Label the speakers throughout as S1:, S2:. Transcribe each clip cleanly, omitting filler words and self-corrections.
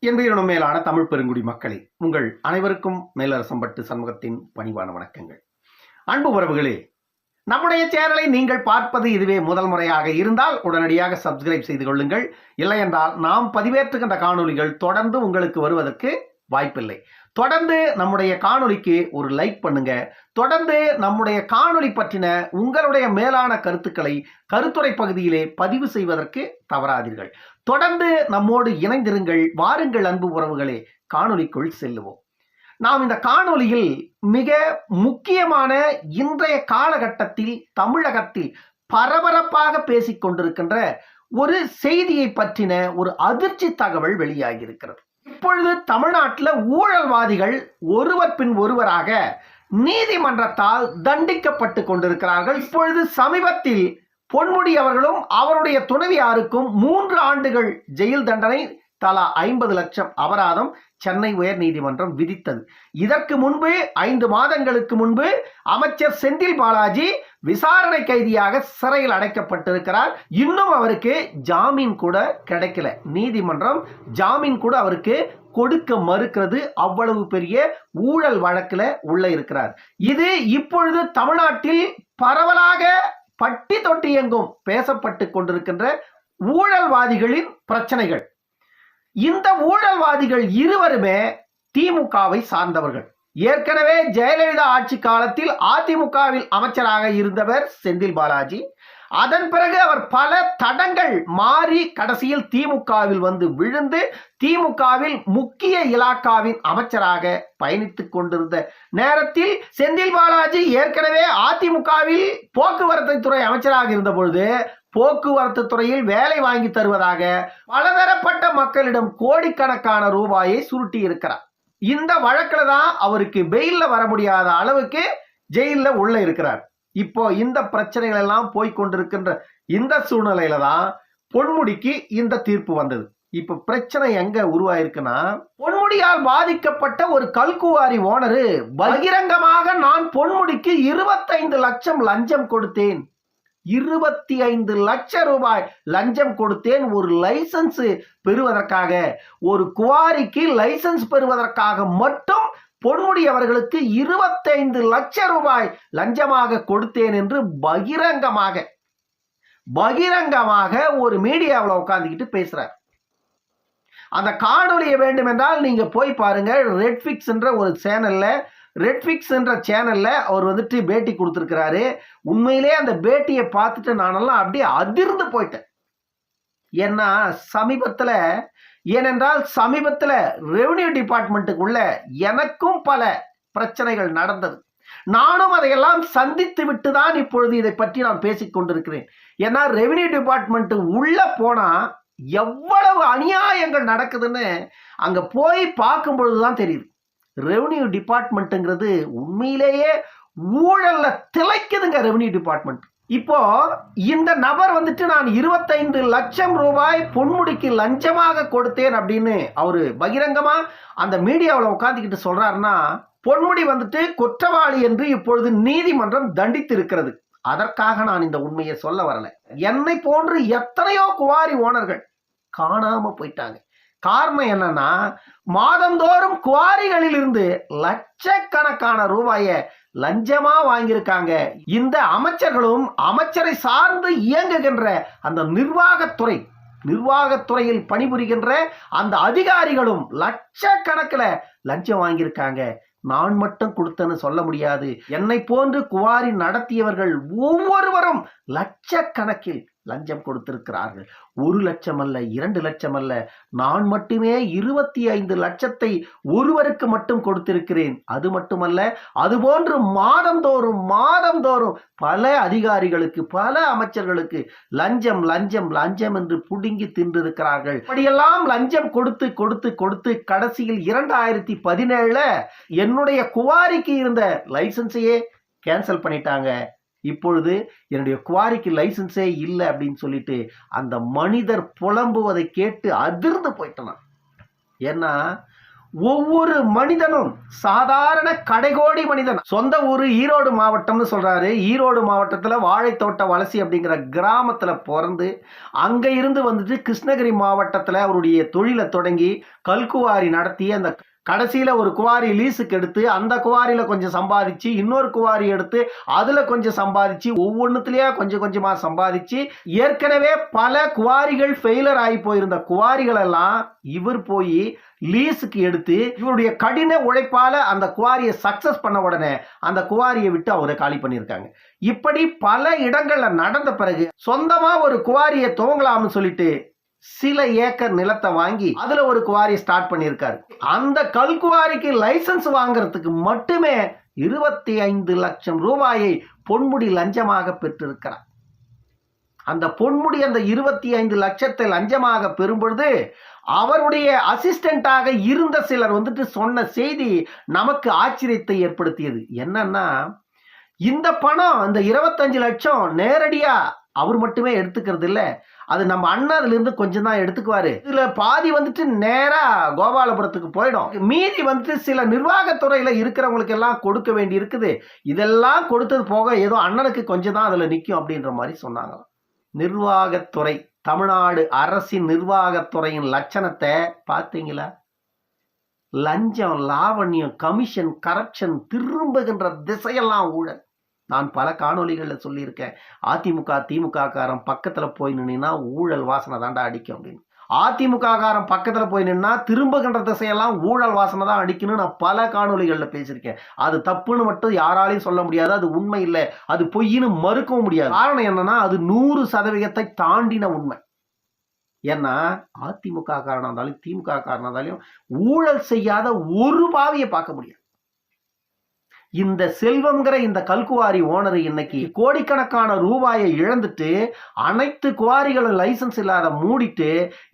S1: என்பதனும் மேலான தமிழ் பெருங்குடி மக்களே, உங்கள் அனைவருக்கும் மேலரசம்பட்டு சண்முகத்தின் பணிவான வணக்கங்கள். அன்பு உறவுகளே, நம்முடைய சேனலை நீங்கள் பார்ப்பது இதுவே முதல் முறையாக இருந்தால் உடனடியாக சப்ஸ்கிரைப் செய்து கொள்ளுங்கள். இல்லை என்றால் நாம் பதிவேற்றுகின்ற காணொலிகள் தொடர்ந்து உங்களுக்கு வருவதற்கு வாய்ப்பில்லை. தொடர்ந்து நம்முடைய காணொலிக்கு ஒரு லைக் பண்ணுங்க. தொடர்ந்து நம்முடைய காணொலி பற்றின உங்களுடைய மேலான கருத்துக்களை கருத்துரை பகுதியிலே பதிவு செய்வதற்கு தவறாதீர்கள். தொடர்ந்து நம்மோடு இணைந்திருங்கள். வாருங்கள் அன்பு உறவுகளே, காணொலிக்குள் செல்லுவோம். நாம் இந்த காணொலியில் மிக முக்கியமான இன்றைய காலகட்டத்தில் தமிழகத்தில் பரபரப்பாக பேசிக் கொண்டிருக்கின்ற ஒரு செய்தியை பற்றின ஒரு அதிர்ச்சி தகவல் வெளியாகியிருக்கிறது. இப்பொழுது தமிழ்நாட்டில் ஊழல்வாதிகள் ஒருவர் பின் ஒருவராக நீதிமன்றத்தால் தண்டிக்கப்பட்டு கொண்டிருக்கிறார்கள். இப்பொழுது சமீபத்தில் பொன்முடி அவர்களும் அவருடைய துணைவியாருக்கும் 3 ஆண்டுகள் ஜெயில் தண்டனை, தலா 50 லட்சம் அபராதம் சென்னை உயர் நீதிமன்றம் விதித்தது. இதற்கு முன்பு 5 மாதங்களுக்கு முன்பு அமைச்சர் செந்தில் பாலாஜி விசாரணை கைதியாக சிறையில் அடைக்கப்பட்டிருக்கிறார். இன்னும் அவருக்கு ஜாமீன் கூட கிடைக்கல. நீதிமன்றம் ஜாமீன் கூட அவருக்கு கொடுக்க மறுக்கிறது. அவ்வளவு பெரிய ஊழல் வழக்கில் உள்ள இருக்கிறார். இது இப்பொழுது தமிழ்நாட்டில் பரவலாக பட்டி தொட்டி எங்கும் பேசப்பட்டு கொண்டிருக்கின்ற ஊழல்வாதிகளின் பிரச்சனைகள். இந்த ஊழல்வாதிகள் இருவருமே திமுகவை சார்ந்தவர்கள். ஏற்கனவே ஜெயலலிதா ஆட்சி காலத்தில் அதிமுகவில் அமைச்சராக இருந்தவர் செந்தில் பாலாஜி. அதன் பிறகு அவர் பல தடங்கள் மாறி கடைசியில் திமுகவில் வந்து விழுந்து திமுகவில் முக்கிய இலாக்காவின் அமைச்சராக பயணித்துக் கொண்டிருந்த நேரத்தில் செந்தில் பாலாஜி ஏற்கனவே அதிமுகவில் போக்குவரத்து துறை அமைச்சராக இருந்த பொழுது போக்குவரத்து துறையில் வேலை வாங்கி தருவதாக பலதரப்பட்ட மக்களிடம் கோடிக்கணக்கான ரூபாயை சுருட்டி இருக்கிறார். இந்த வழக்கில் தான் அவருக்கு பெயில்ல வர முடியாத அளவுக்கு ஜெயில உள்ள இருக்கிறார். இப்போ இந்த பிரச்சனைகள் எல்லாம் போய்கொண்டிருக்கின்ற இந்த சூழ்நிலையில தான் பொன்முடிக்கு இந்த தீர்ப்பு வந்தது. இப்ப பிரச்சனை எங்க உருவாயிருக்குன்னா, பொன்முடியால் பாதிக்கப்பட்ட ஒரு கல்குவாரி ஓனரு பகிரங்கமாக நான் பொன்முடிக்கு 25 லட்சம் லஞ்சம் கொடுத்தேன், 25 லட்சம் ரூபாய் லஞ்சம் கொடுத்தேன் ஒரு லைசன்ஸ் பெறுவதற்காக, ஒரு குவாரிக்கு லைசன்ஸ் பெறுவதற்காக மட்டும் பொன்முடி அவர்களுக்கு 25 லட்சம் ரூபாய் லஞ்சமாக கொடுத்தேன் என்று பகிரங்கமாக ஒரு மீடியாவில் உட்கார்ந்துக்கிட்டு பேசுறார். அந்த காணொலியை வேண்டும் என்றால் நீங்க போய் பாருங்க. ரெட்ஃபிக்ஸ் என்ற ஒரு சேனல்ல அவர் வந்துட்டு பேட்டி கொடுத்திருக்கிறாரு. உண்மையிலே அந்த பேட்டியை பார்த்துட்டு நானெல்லாம் அப்படியே அதிர்ந்து போயிட்டேன். ஏன்னா சமீபத்தில் ரெவென்யூ டிபார்ட்மெண்ட்டுக்குள்ள எனக்கும் பல பிரச்சனைகள் நடந்தது. நானும் அதையெல்லாம் சந்தித்து விட்டு தான் இப்பொழுது இதை பற்றி நான் பேசிக் கொண்டிருக்கிறேன். ஏன்னா ரெவென்யூ டிபார்ட்மெண்ட் உள்ள போனா எவ்வளவு அநியாயங்கள் நடக்குதுன்னு அங்க போய் பார்க்கும் பொழுதுதான் தெரியுது. ரெவென்யூ டிபார்ட்மெண்ட்டுங்கிறது உண்மையிலேயே ஊழல்ல திளைக்குதுங்க. ரெவென்யூ டிபார்ட்மெண்ட் இப்போ இந்த நபர் வந்துட்டு நான் 25 லட்சம் ரூபாய் பொன்முடிக்கு லஞ்சமாக கொடுத்தேன் அப்படின்னு அவரு பகிரங்கமா அந்த மீடியாவில் உட்கார்ந்துக்கிட்டு சொல்றாருன்னா, பொன்முடி வந்துட்டு குற்றவாளி என்று இப்பொழுது நீதிமன்றம் தண்டித்து இருக்கிறது. அதற்காக நான் இந்த உண்மையை சொல்ல வரல. என்னை போன்று எத்தனையோ குவாரி ஓனர்கள் காணாம போயிட்டாங்க. காரணம் என்னன்னா, மாதந்தோறும் குவாரிகளில் இருந்து லட்சக்கணக்கான ரூபாயை லஞ்சமா வாங்கியிருக்காங்க. இந்த அமைச்சர்களும் அமைச்சரை சார்ந்து இயங்குகின்ற அந்த நிர்வாகத்துறையில் பணிபுரிகின்ற அந்த அதிகாரிகளும் லட்சக்கணக்கில் லஞ்சம் வாங்கியிருக்காங்க. நான் மட்டும் கொடுத்தேன்னு சொல்ல முடியாது. என்னை போன்று குவாரி நடத்தியவர்கள் ஒவ்வொருவரும் லட்சக்கணக்கில் லஞ்சம் கொடுத்திருக்கிறார்கள். 1 லட்சம் அல்ல, 2 லட்சம் அல்ல, நான் மட்டுமே 25 லட்சத்தை ஒருவருக்கு மட்டும் கொடுத்திருக்கிறேன். அது மட்டுமல்ல, அதுபோன்று மாதந்தோறும் பல அதிகாரிகளுக்கு, பல அமைச்சர்களுக்கு லஞ்சம் லஞ்சம் லஞ்சம் என்று புடுங்கி தின்றிருக்கிறார்கள். அப்படியெல்லாம் லஞ்சம் கொடுத்து கடைசியில் 2017 என்னுடைய குவாரிக்கு இருந்த லைசன்ஸையே கேன்சல் பண்ணிட்டாங்க. இப்பொழுது என்னுடைய குவாரிக்கு லைசன்ஸே இல்லை அப்படின்னு சொல்லிட்டு அந்த மனிதர் புலம்புவதை கேட்டு அதிர்ந்து போயிட்டேன். ஏன்னா ஒவ்வொரு மனிதனும் சாதாரண கடைகோடி மனிதன். சொந்த ஊரு ஈரோடு மாவட்டம்னு சொல்றாரு. ஈரோடு மாவட்டத்துல வாழைத்தோட்ட வலசி அப்படிங்கிற கிராமத்துல பிறந்து அங்க இருந்து வந்துட்டு கிருஷ்ணகிரி மாவட்டத்துல அவருடைய தொழிலை தொடங்கி கல்குவாரி நடத்தி அந்த கடைசியில ஒரு குவாரி லீஸுக்கு எடுத்து அந்த குவாரியில கொஞ்சம் சம்பாதிச்சு இன்னொரு குவாரி எடுத்து அதுல கொஞ்சம் சம்பாதிச்சு ஒவ்வொன்றுலயா கொஞ்சம் கொஞ்சமா சம்பாதிச்சு ஏற்கனவே பல குவாரிகள் ஃபெயிலர் ஆகி போயிருந்த குவாரிகள் எல்லாம் இவர் போய் லீஸுக்கு எடுத்து இவருடைய கடின உழைப்பால அந்த குவாரியை சக்சஸ் பண்ண உடனே அந்த குவாரியை விட்டு அவரை காலி பண்ணியிருக்காங்க. இப்படி பல இடங்கள்ல நடந்த பிறகு சொந்தமா ஒரு குவாரியை துவங்கலாம்னு சொல்லிட்டு சில ஏக்கர் நிலத்தை வாங்கி அதுல ஒரு குவாரி ஸ்டார்ட் பண்ணியிருக்காரு. அந்த கல்குவாரிக்கு லைசன்ஸ் வாங்குறதுக்கு மட்டுமே 25 லட்சம் ரூபாயை பொன்முடி லஞ்சமாக பெற்றிருக்கிறார். அந்த பொன்முடி அந்த 25 லட்சத்தை லஞ்சமாக பெறும் பொழுது அவருடைய அசிஸ்டண்டாக இருந்த சிலர் வந்துட்டு சொன்ன செய்தி நமக்கு ஆச்சரியத்தை ஏற்படுத்தியது. என்னன்னா, இந்த பணம் இந்த 25 லட்சம் நேரடியா அவர் மட்டுமே எடுத்துக்கிறது இல்ல, அது நம்ம அண்ணா அதுல இருந்து கொஞ்சம் தான் எடுத்துக்குவாரு. இதுல பாதி வந்துட்டு நேரா கோபாலபுரத்துக்கு போயிடும், மீதி வந்துட்டு சில நிர்வாகத்துறையில இருக்கிறவங்களுக்கு எல்லாம் கொடுக்க வேண்டி இருக்குது. இதெல்லாம் கொடுத்தது போக ஏதோ அண்ணனுக்கு கொஞ்சம் தான் அதுல நிற்கும் அப்படின்ற மாதிரி சொன்னாங்க. நிர்வாகத்துறை, தமிழ்நாடு அரசின் நிர்வாகத்துறையின் லட்சணத்தை பார்த்தீங்களா? லஞ்சம், லாவண்யம், கமிஷன், கரப்ஷன், திரும்புகின்ற திசையெல்லாம் ஊழல். நான் பல காணொலிகளில் சொல்லியிருக்கேன். அதிமுக திமுக காரன் பக்கத்துல போய் நின்னா ஊழல் வாசனை தாண்டா அடிக்கும் அப்படின்னு. அதிமுக காரன் பக்கத்துல போய் நின்னா திரும்புகின்ற திசையெல்லாம் ஊழல் வாசனை தான் அடிக்கணும்னு நான் பல காணொலிகளில் பேசியிருக்கேன். அது தப்புன்னு மட்டும் யாராலையும் சொல்ல முடியாது, அது உண்மை இல்லை, அது பொய்ன்னு மறுக்கவும் முடியாது. காரணம் என்னன்னா, அது 100% தாண்டின உண்மை. ஏன்னா அதிமுக காரணம் இருந்தாலும் திமுக காரணம் இருந்தாலும் ஊழல் செய்யாத ஒரு பாவியை பார்க்க முடியாது. இந்த செல்வம்ங்கிற இந்த கல்குவாரி ஓனர் இன்னைக்கு கோடிக்கணக்கான ரூபாயை இழந்துட்டு அனைத்து குவாரிகளும் லைசன்ஸ் இல்லாத மூடிட்டு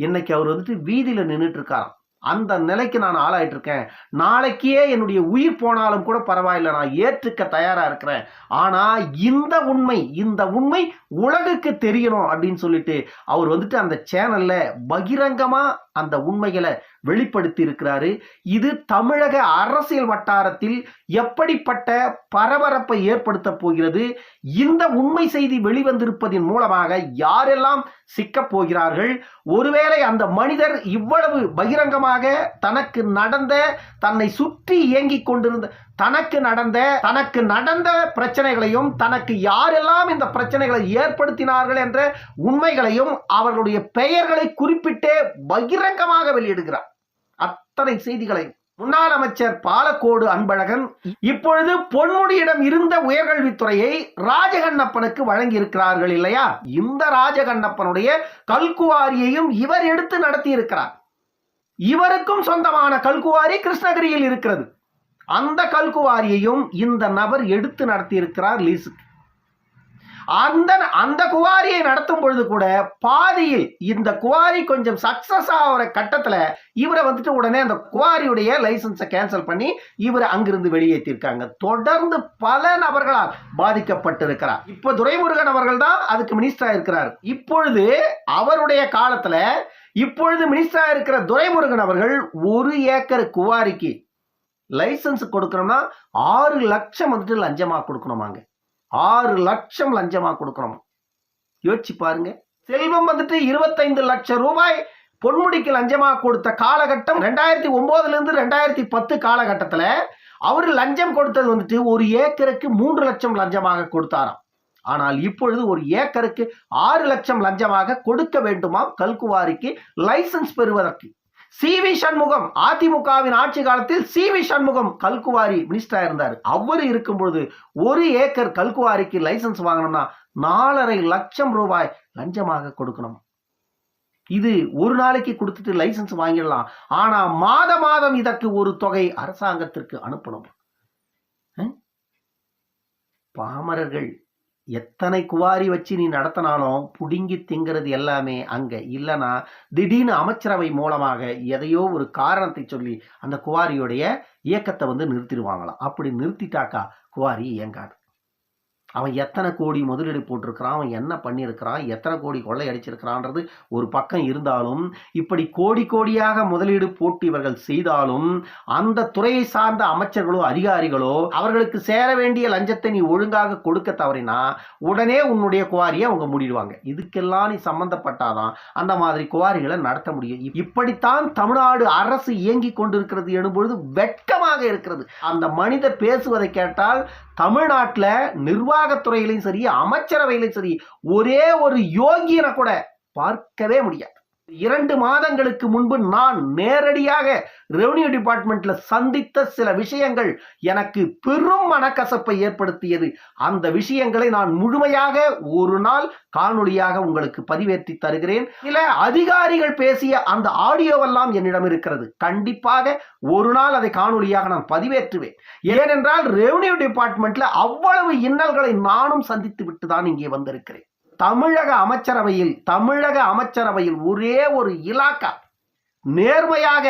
S1: இன்னைக்கு அவர் வந்துட்டு வீதியில நின்றுட்டு இருக்காராம். அந்த நிலைக்கு நான் ஆளாயிட்டு இருக்கேன். நாளைக்கே என்னுடைய உயிர் போனாலும் கூட பரவாயில்லை, நான் ஏற்றுக்க தயாரா இருக்கிறேன். ஆனா இந்த உண்மை உலகுக்கு தெரியணும் அப்படின்னு சொல்லிட்டு அவர் வந்துட்டு அந்த சேனல்ல பகிரங்கமா அந்த உண்மைகளை வெளிப்படுத்தி இருக்கிறாரு. இது தமிழக அரசியல் வட்டாரத்தில் எப்படிப்பட்ட பரபரப்பை ஏற்படுத்த போகிறது? இந்த உண்மை செய்தி வெளிவந்திருப்பதன் மூலமாக யாரெல்லாம் சிக்கப் போகிறார்கள்? ஒருவேளை அந்த மனிதர் இவ்வளவு பகிரங்கமாக தனக்கு நடந்த, தன்னை சுற்றி இயங்கிக் கொண்டிருந்த தனக்கு நடந்த பிரச்சனைகளையும் தனக்கு யாரெல்லாம் இந்த பிரச்சனைகளை ஏற்படுத்தினார்கள் என்ற உண்மைகளையும் அவர்களுடைய பெயர்களை குறிப்பிட்டே பகிரங்கமாக வெளியிடுகிறார். அத்தனை செய்திகளை முன்னாள் அமைச்சர் பாலக்கோடு அன்பழகன் இப்பொழுது பொன்முடியிடம் இருந்த உயர்கல்வித்துறையை ராஜகண்ணப்பனுக்கு வழங்கி இருக்கிறார்கள் இல்லையா? இந்த ராஜகண்ணப்பனுடைய கல்குவாரியையும் இவர் எடுத்து நடத்தி இருக்கிறார். இவருக்கும் சொந்தமான கல்குவாரி கிருஷ்ணகிரியில் இருக்கிறது. அந்த கல்குவாரியையும் இந்த நபர் எடுத்து நடத்தி இருக்கிறார் லீஸுக்கு. அந்த குவாரியை நடத்தும் பொழுது கூட பாதியில் இந்த குவாரி கொஞ்சம் சக்சஸ் ஆகிற கட்டத்துல இவரை வந்துட்டு உடனே அந்த குவாரியுடைய லைசன்ஸை கேன்சல் பண்ணி இவரை அங்கிருந்து வெளியேற்றிருக்காங்க. தொடர்ந்து பல நபர்களால் பாதிக்கப்பட்டிருக்கிறார். இப்ப துரைமுருகன் அவர்கள் தான் அதுக்கு மினிஸ்டரா இருக்கிறார். இப்பொழுது அவருடைய காலத்துல இப்பொழுது மினிஸ்டரா இருக்கிற துரைமுருகன் அவர்கள் 1 ஏக்கர் குவாரிக்கு லைசன்ஸ் கொடுக்கணும்னா 6 லட்சம் வந்துட்டு லஞ்சமா கொடுக்கணுமாங்க. 6 லட்சம் லஞ்சமா கொடுக்கணும். யோசிச்சு பாருங்க. செல்வம் வந்துட்டு 25 லட்சம் ரூபாய் பொன்முடிக்கு லஞ்சமா கொடுத்த காலகட்டம் 2009 இருந்து 2010 காலகட்டத்துல அவர் லஞ்சம் கொடுத்தது வந்துட்டு 1 ஏக்கருக்கு 3 லட்சம் லஞ்சமாக கொடுத்தாராம். ஆனால் இப்பொழுது 1 ஏக்கருக்கு 6 லட்சம் லஞ்சமாக கொடுக்க வேண்டுமாம் கல்குவாரிக்கு லைசன்ஸ் பெறுவதற்கு. சி.வி. சண்முகம் அதிமுகவின் ஆட்சி காலத்தில் சி.வி. சண்முகம் கல்குவாரி மினிஸ்டரா இருந்தார். அவர் இருக்கும் பொழுது 1 ஏக்கர் கல்குவாரிக்கு லைசன்ஸ் வாங்கணும்னா 4.5 லட்சம் ரூபாய் லஞ்சமாக கொடுக்கணும். இது ஒரு நாளைக்கு கொடுத்துட்டு லைசன்ஸ் வாங்கிடலாம். ஆனா மாதம் இதற்கு ஒரு தொகை அரசாங்கத்திற்கு அனுப்பணும். பாமரர்கள் எத்தனை குவாரி வச்சு நீ நடத்தினாலும் புடுங்கி திங்கிறது எல்லாமே அங்க இல்லைன்னா திடீர்னு அமைச்சரவை மூலமாக எதையோ ஒரு காரணத்தை சொல்லி அந்த குவாரியுடைய இயக்கத்தை நிறுத்திடுவாங்களாம். அப்படி நிறுத்திட்டாக்கா குவாரி இயங்காது. அவன் எத்தனை கோடி முதலீடு போட்டிருக்கிறான், அவன் என்ன பண்ணியிருக்கிறான், எத்தனை கோடி கொள்ளை அடிச்சிருக்கிறான்றது ஒரு பக்கம் இருந்தாலும், இப்படி கோடி கோடியாக முதலீடு போட்டு இவர்கள் செய்தாலும் அந்த துறையை சார்ந்த அமைச்சர்களோ அதிகாரிகளோ அவர்களுக்கு சேர வேண்டிய லஞ்சத்தை நீ ஒழுங்காக கொடுக்க தவறினா உடனே உன்னுடைய குவாரியை அவங்க மூடிடுவாங்க. இதுக்கெல்லாம் நீ சம்பந்தப்பட்டாதான் அந்த மாதிரி குவாரிகளை நடத்த முடியும். இப்படித்தான் தமிழ்நாடு அரசு இயங்கி கொண்டிருக்கிறது எனும்பொழுது வெட்கமாக இருக்கிறது. அந்த மனிதர் பேசுவதை கேட்டால் தமிழ்நாட்டில் நிர்வாகத்துறையிலும் சரி அமைச்சரவையிலும் சரி ஒரே ஒரு யோகியனை கூட பார்க்கவே முடியாது. 2 மாதங்களுக்கு முன்பு நான் நேரடியாக ரெவென்யூ டிபார்ட்மெண்ட்ல சந்தித்த சில விஷயங்கள் எனக்கு பெரும் மனக்கசப்பை ஏற்படுத்தியது. அந்த விஷயங்களை நான் முழுமையாக ஒரு நாள் காணொளியாக உங்களுக்கு பதிவேற்றி தருகிறேன். சில அதிகாரிகள் பேசிய அந்த ஆடியோவெல்லாம் என்னிடம் இருக்கிறது. கண்டிப்பாக ஒரு நாள் அதை காணொளியாக நான் பதிவேற்றுவேன். ஏனென்றால் ரெவென்யூ டிபார்ட்மெண்ட்ல அவ்வளவு இன்னல்களை நானும் சந்தித்து விட்டு தான் இங்கே வந்திருக்கிறேன். தமிழக அமைச்சரவையில் ஒரே ஒரு இலாக்கா நேர்மையாக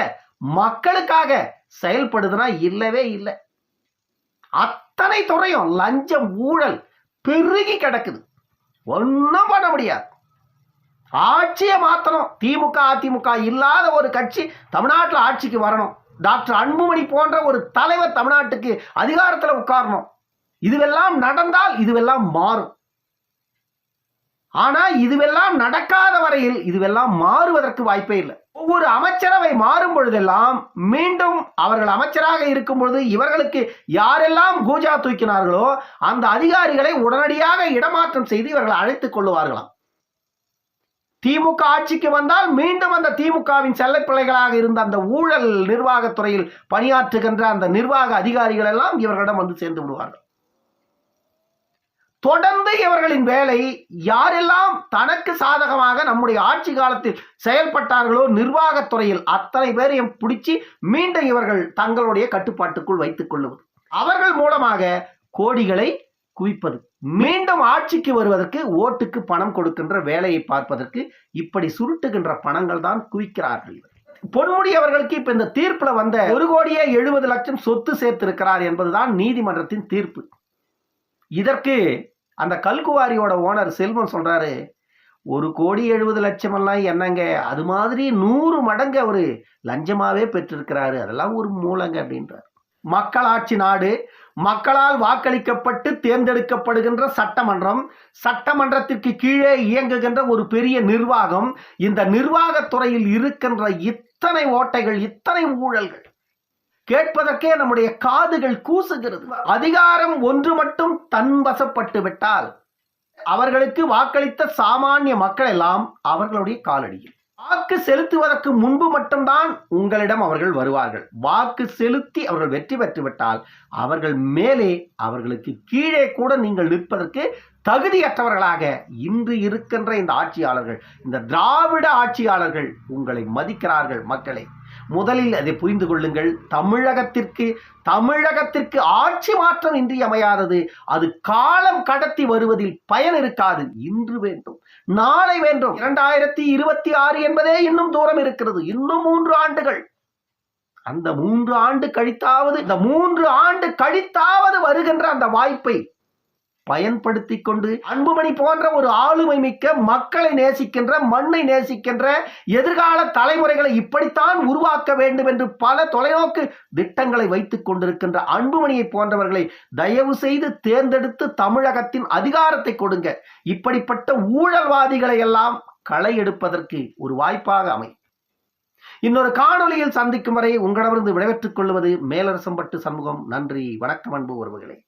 S1: மக்களுக்காக செயல்படுதுன்னா இல்லவே இல்லை. அத்தனை துறையும் லஞ்சம் ஊழல் பெருகி கிடக்குது. ஒன்றும் பண்ண முடியாது. ஆட்சியை மாற்றணும். திமுக அதிமுக இல்லாத ஒரு கட்சி தமிழ்நாட்டில் ஆட்சிக்கு வரணும். டாக்டர் அன்புமணி போன்ற ஒரு தலைவர் தமிழ்நாட்டுக்கு அதிகாரத்தில் உட்காரணும். இதுவெல்லாம் நடந்தால் இதுவெல்லாம் மாறும். ஆனா இதுவெல்லாம் நடக்காத வரையில் இதுவெல்லாம் மாறுவதற்கு வாய்ப்பே இல்லை. ஒவ்வொரு அமைச்சரவை மாறும் பொழுதெல்லாம் மீண்டும் அவர்கள் அமைச்சராக இருக்கும் பொழுது இவர்களுக்கு யாரெல்லாம் கூஜா தூக்கினார்களோ அந்த அதிகாரிகளை உடனடியாக இடமாற்றம் செய்து இவர்கள் அழைத்துக் கொள்ளுவார்களாம். திமுக ஆட்சிக்கு வந்தால் மீண்டும் அந்த திமுகவின் செல்லப்பிள்ளைகளாக இருந்த அந்த ஊழல் நிர்வாகத்துறையில் பணியாற்றுகின்ற அந்த நிர்வாக அதிகாரிகள் எல்லாம் இவர்களிடம் வந்து சேர்ந்து விடுவார்கள். தொடர்ந்து இவர்களின் வேலை யாரெல்லாம் தனக்கு சாதகமாக நம்முடைய ஆட்சி காலத்தில் செயல்பட்டார்களோ நிர்வாகத்துறையில் அத்தனை பேரையும் பிடிச்சி மீண்டும் இவர்கள் தங்களுடைய கட்டுப்பாட்டுக்குள் வைத்துக் கொள்ளுவது, அவர்கள் மூலமாக கோடிகளை குவிப்பது, மீண்டும் ஆட்சிக்கு வருவதற்கு ஓட்டுக்கு பணம் கொடுக்கின்ற வேலையை பார்ப்பதற்கு இப்படி சுருட்டுகின்ற பணங்கள் தான் குவிக்கிறார்கள். பொன்முடி அவர்களுக்கு இப்ப இந்த தீர்ப்புல வந்த 1,70,00,000 சொத்து சேர்த்திருக்கிறார் என்பதுதான் நீதிமன்றத்தின் தீர்ப்பு. இதற்கு அந்த கல்குவாரியோட ஓனர் செல்வம் சொல்றாரு, 1,70,00,000 எல்லாம் என்னங்க, அது மாதிரி 100 மடங்கு அவரு லஞ்சமாவே பெற்றிருக்கிறாரு, அதெல்லாம் ஒரு மூலங்க அப்படின்றார். மக்களாட்சி நாடு, மக்களால் வாக்களிக்கப்பட்டு தேர்ந்தெடுக்கப்படுகின்ற சட்டமன்றம், சட்டமன்றத்திற்கு கீழே இயங்குகின்ற ஒரு பெரிய நிர்வாகம், இந்த நிர்வாகத்துறையில் இருக்கின்ற இத்தனை ஓட்டைகள், இத்தனை ஊழல்கள் கேட்பதற்கே நம்முடைய காதுகள் கூசுகிறது. அதிகாரம் ஒன்று மட்டும் தன்வசப்பட்டு விட்டால் அவர்களுக்கு வாக்களித்த சாமானிய மக்கள் எல்லாம் அவர்களுடைய காலடியில். வாக்கு செலுத்துவதற்கு முன்பு மட்டும்தான் உங்களிடம் அவர்கள் வருவார்கள். வாக்கு செலுத்தி அவர்கள் வெற்றி பெற்று விட்டால் அவர்கள் மேலே அவர்களுக்கு கீழே கூட நீங்கள் நிற்பதற்கு தகுதியற்றவர்களாக இன்று இருக்கின்ற இந்த ஆட்சியாளர்கள், இந்த திராவிட ஆட்சியாளர்கள் உங்களை மதிக்கிறார்கள். மக்களை முதலில் அதை புரிந்து கொள்ளுங்கள். தமிழகத்திற்கு ஆட்சி மாற்றம் இன்றியமையாதது. அது காலம் கடத்தி வருவதில் பயன் இருக்காது. இன்று வேண்டும், நாளை வேண்டும். 2026 என்பதே இன்னும் தூரம் இருக்கிறது. இன்னும் 3 ஆண்டுகள். அந்த 3 ஆண்டு கழித்தாவது வருகின்ற அந்த வாய்ப்பை பயன்படுத்தி கொண்டு அன்புமணி போன்ற ஒரு ஆளுமை மிக்க, மக்களை நேசிக்கின்ற, மண்ணை நேசிக்கின்ற எதிர்கால தலைமுறைகளை இப்படித்தான் உருவாக்க வேண்டும் என்று பல தொலைநோக்கு திட்டங்களை வைத்துக் கொண்டிருக்கின்ற அன்புமணியை போன்றவர்களை தயவு செய்து தேர்ந்தெடுத்து தமிழகத்தின் அதிகாரத்தை கொடுங்க. இப்படிப்பட்ட ஊழல்வாதிகளை எல்லாம் களை எடுப்பதற்கு ஒரு வாய்ப்பாக அமை. இன்னொரு காணொலியில் சந்திக்கும் வரை உங்களிடமிருந்து விடைபெற்றுக் கொள்வது மேலரசம்பட்டு சண்முகம். நன்றி, வணக்கம் அன்பு உறவுகளே.